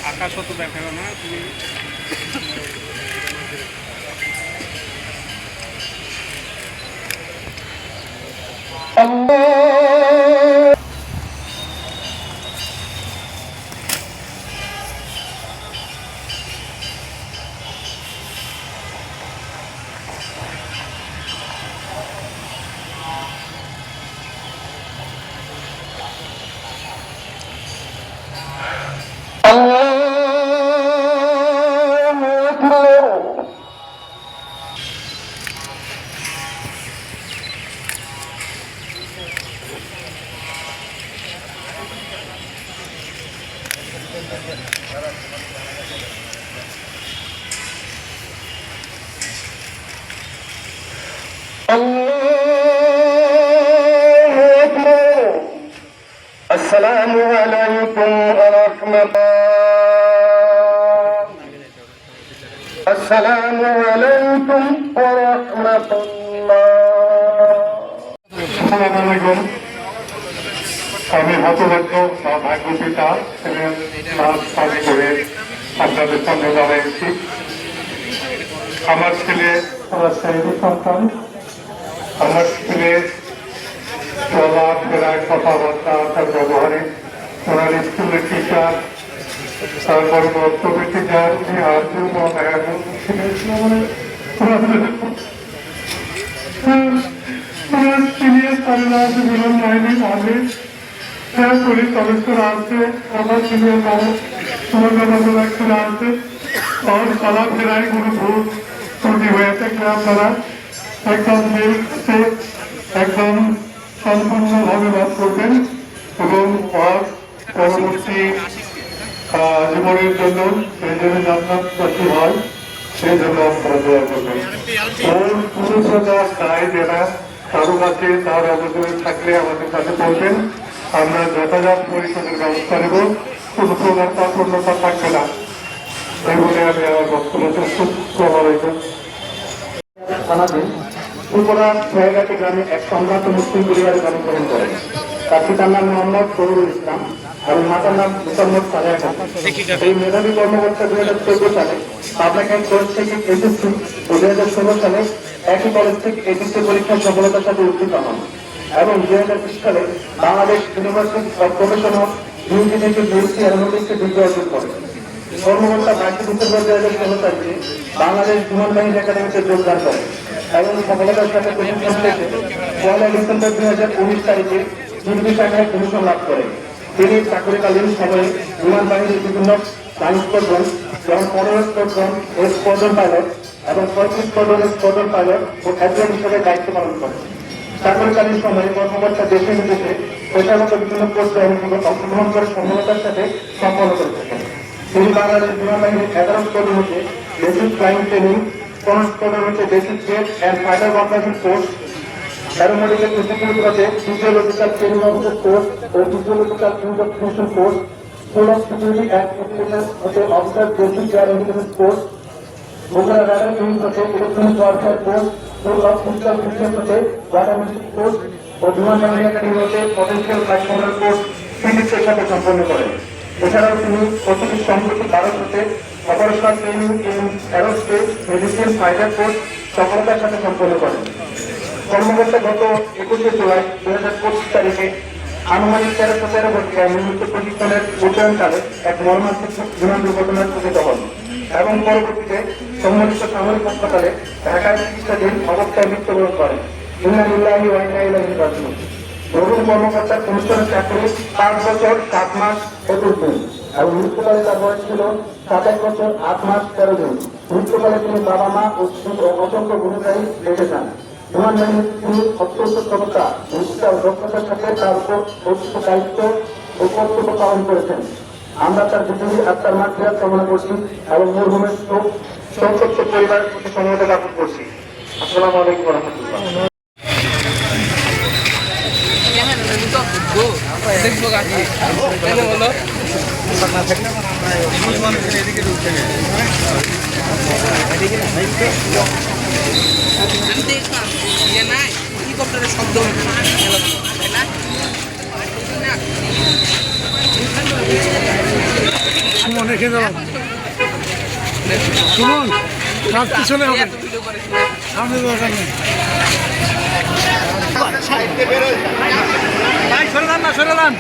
আকাশ তো দেখালো না তুমি আসসালামু আলাইকুম ওয়া রাহমাতুল্লাহ আসসালামু আলাইকুম ওয়া রাহমাতুল্লাহ। আসসালামু আলাইকুম। আমি হতভাগ্য বা ভাগ্য পিতা ছেলের নাচ পানি করে আপনাদের সামনে দাঁড়িয়েছি। আমার ছেলে রাজশাহীর সন্তান। আমার ছেলে চলা ফেরায় কথাবার্তা তার ব্যবহারে ওনার স্কুলের টিচার, তারপরে বক্তব্য টিচার, সিনিয়র জীবন লাইনে আগে পুলিশ সদস্যরা আছে, আমার সিনিয়র মানুষ সমাজরা আছে। और চলাফেরায় কোনো ভুল ত্রুটি হয়ে থাকলে আপনারা একদম একদম সম্পূর্ণভাবে বাদ করবেন এবং পরবর্তী জীবনের জন্য সেই জন্য জান্নাতবাসী হয় সেই জন্য আপনারা দোয়া করবেন। ওর পুরুষরা দায় দেনা কারো কাছে তার অবদান থাকলে আমাদের কাছে বলবেন, আমরা যথাযথ পরিশোধের ব্যবস্থা নেব, কোনো প্রকার কাপড়তা থাকবে না। এই বলে আমি আমার বক্তব্য ত্রিপুরা ছয়গাটি গ্রামে এক সম্ভ্রান্ত মুসলিম পরিবারে জন্মগ্রহণ করেন। তার পিতার নাম মোহাম্মদ ফজলুল ইসলাম এবং মাতার নাম মুসাম্মদ সালেহা খাতুন। এই মেধাবী কর্মকর্তা 2014 সালে পাবনা ক্যাম্প কলেজ থেকে এসএসসি ও 2016 সালে একই কলেজ থেকে এইচএসসি পরীক্ষার সফলতার সাথে উত্তীর্ণ হন এবং 2020 সালে Bangladesh university of profession of UG থেকে বিএসসি অ্যারোনটিক্সে ডিগ্রি অর্জন করেন। কর্মকর্তা 22 ডিসেম্বর 2016 তারিখে বাংলাদেশ বিমান বাহিনী একাডেমিতে যোগদান করেন এবং সফলতার সাথে প্রশিক্ষণ শেষে 1 ডিসেম্বর 2019 তারিখে ডিগ্রি শাখায় কমিশন লাভ করেন। তিনি চাকরিকালীন সময়ে বিমান বাহিনীর বিভিন্ন ফ্লাইং স্কোয়াড্রন যেমন 15 স্কোয়াড্রন, স্কোয়াড্রন পাইলট এবং 35 স্কোয়াড্রনের স্কোয়াড্রন পাইলট ও অ্যাডমিন হিসেবে দায়িত্ব পালন করেন। চাকরিকালীন সময়ে কর্মকর্তা দেশে বিদেশে পেশাগত বিভিন্ন পোস্টে অংশগ্রহণ করে সফলতার সাথে সম্পন্ন করে থাকেন। তিনি বাংলাদেশ বিমান বাহিনীর 11 স্কোয়াড্রন হচ্ছে বেসিক ফ্লাইং ট্রেনিং, 15 স্কোয়াড্রন হচ্ছে basic jet and fighter operation course, aeronautical প্রশিক্ষণে ফিজিওলজিক্যাল ট্রেনিং অফিসার কোর্স ও physiological induction course, school of security and education হচ্ছে officer basic air intelligence course, Bogura radar training হচ্ছে electronic warfare course, school of physical fitness হচ্ছে water mystic course ও বিমান বাহিনী academy হচ্ছে potential flight commander course ফিজিক্সের সাথে সম্পন্ন করেন। এছাড়াও তিনি পঁচিশ সম্প্রতি ভারত হতে operational training in aerospace medicine fighter course সফলতার সাথে সম্পন্ন করেন। কর্মকর্তা গত 21 জুলাই 2025 তারিখে আনুমানিক 1313 ঘটিকায় নিয়মিত প্রশিক্ষণের উন্নয়নকালে এক মর্মান্তিক বিমান দুর্ঘটনায় পতিত হন এবং পরবর্তীতে সম্মিলিত সামরিক হাসপাতালে ঢাকায় চিকিৎসাধীন অবস্থায় মৃত্যুবরণ করেন। ইন্নালিল্লাহি ওয়া ইন্না ইলাইহি রাজিউন। নতুন কর্মকর্তার অনুষ্ঠানের চাকরি 5 বছর 7 মাস 21 দিন এবং মৃত্যুকালে তার বয়স ছিল 27 বছর 8 মাস 13 দিন। মৃত্যুকালে তিনি বাবা মা ও অসংখ্য গুণগ্রাহী রেখে যান। বিমান বাহিনীর তিনি অত্যন্ত ক্ষমতা, নিষ্ঠা ও দক্ষতার সাথে তার উপর অর্পিত দায়িত্ব ও কর্তব্য পালন করেছেন। আমরা তার পৃথিবীর আত্মার মাতৃহাত কামনা করছি এবং মরহুমের সংক্ষিপ্ত পরিবারের প্রতি সমবেদনা জ্ঞাপন করছি। আসসালামু আলাইকুম ওয়া রাহমাতুল্লাহ। দেখবো গাড়ি বলো এদিকে ঢুকতে দেখলাম ইয়ে নাই হেলিকপ্টারের শব্দ সুমন রেখে দিলাম সুমন সব পিছনে হবে সামনে দরকার নেই সরে যান না সরে যান